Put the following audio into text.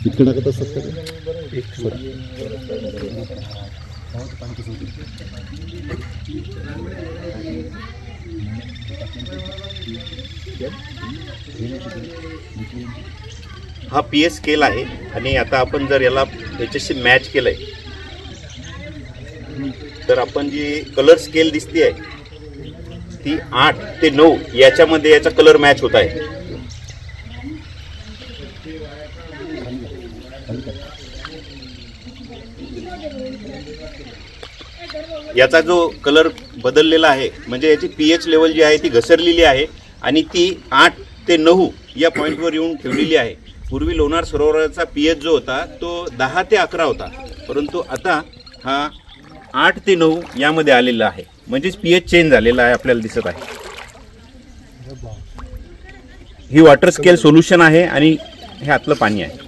किती टाकत असतात का? हा पीएच स्केल आहे आणि आता आपण जर याला याच्याशी मॅच केलंय तर आपण जी कलर स्केल दिसते आहे ती 8 ते 9 याच्यामध्ये याचा कलर मॅच होत आहे. याचा जो कलर बदललेला आहे म्हणजे याची पीएच लेवल जी आहे ती घसरलेली आहे आणि ती 8 ते 9 या पॉईंटवर येऊन ठेवलेली आहे. पूर्वी लोणार सरोवराचा पीएच जो होता तो 10 ते 11 होता, परंतु आता हा 8 ते 9 यामध्ये आलेला आहे. म्हणजेच पीएच चेंज झालेला आहे आपल्याला दिसत आहे. ही वॉटर स्केल सोल्युशन आहे आणि हे आतलं पाणी आहे.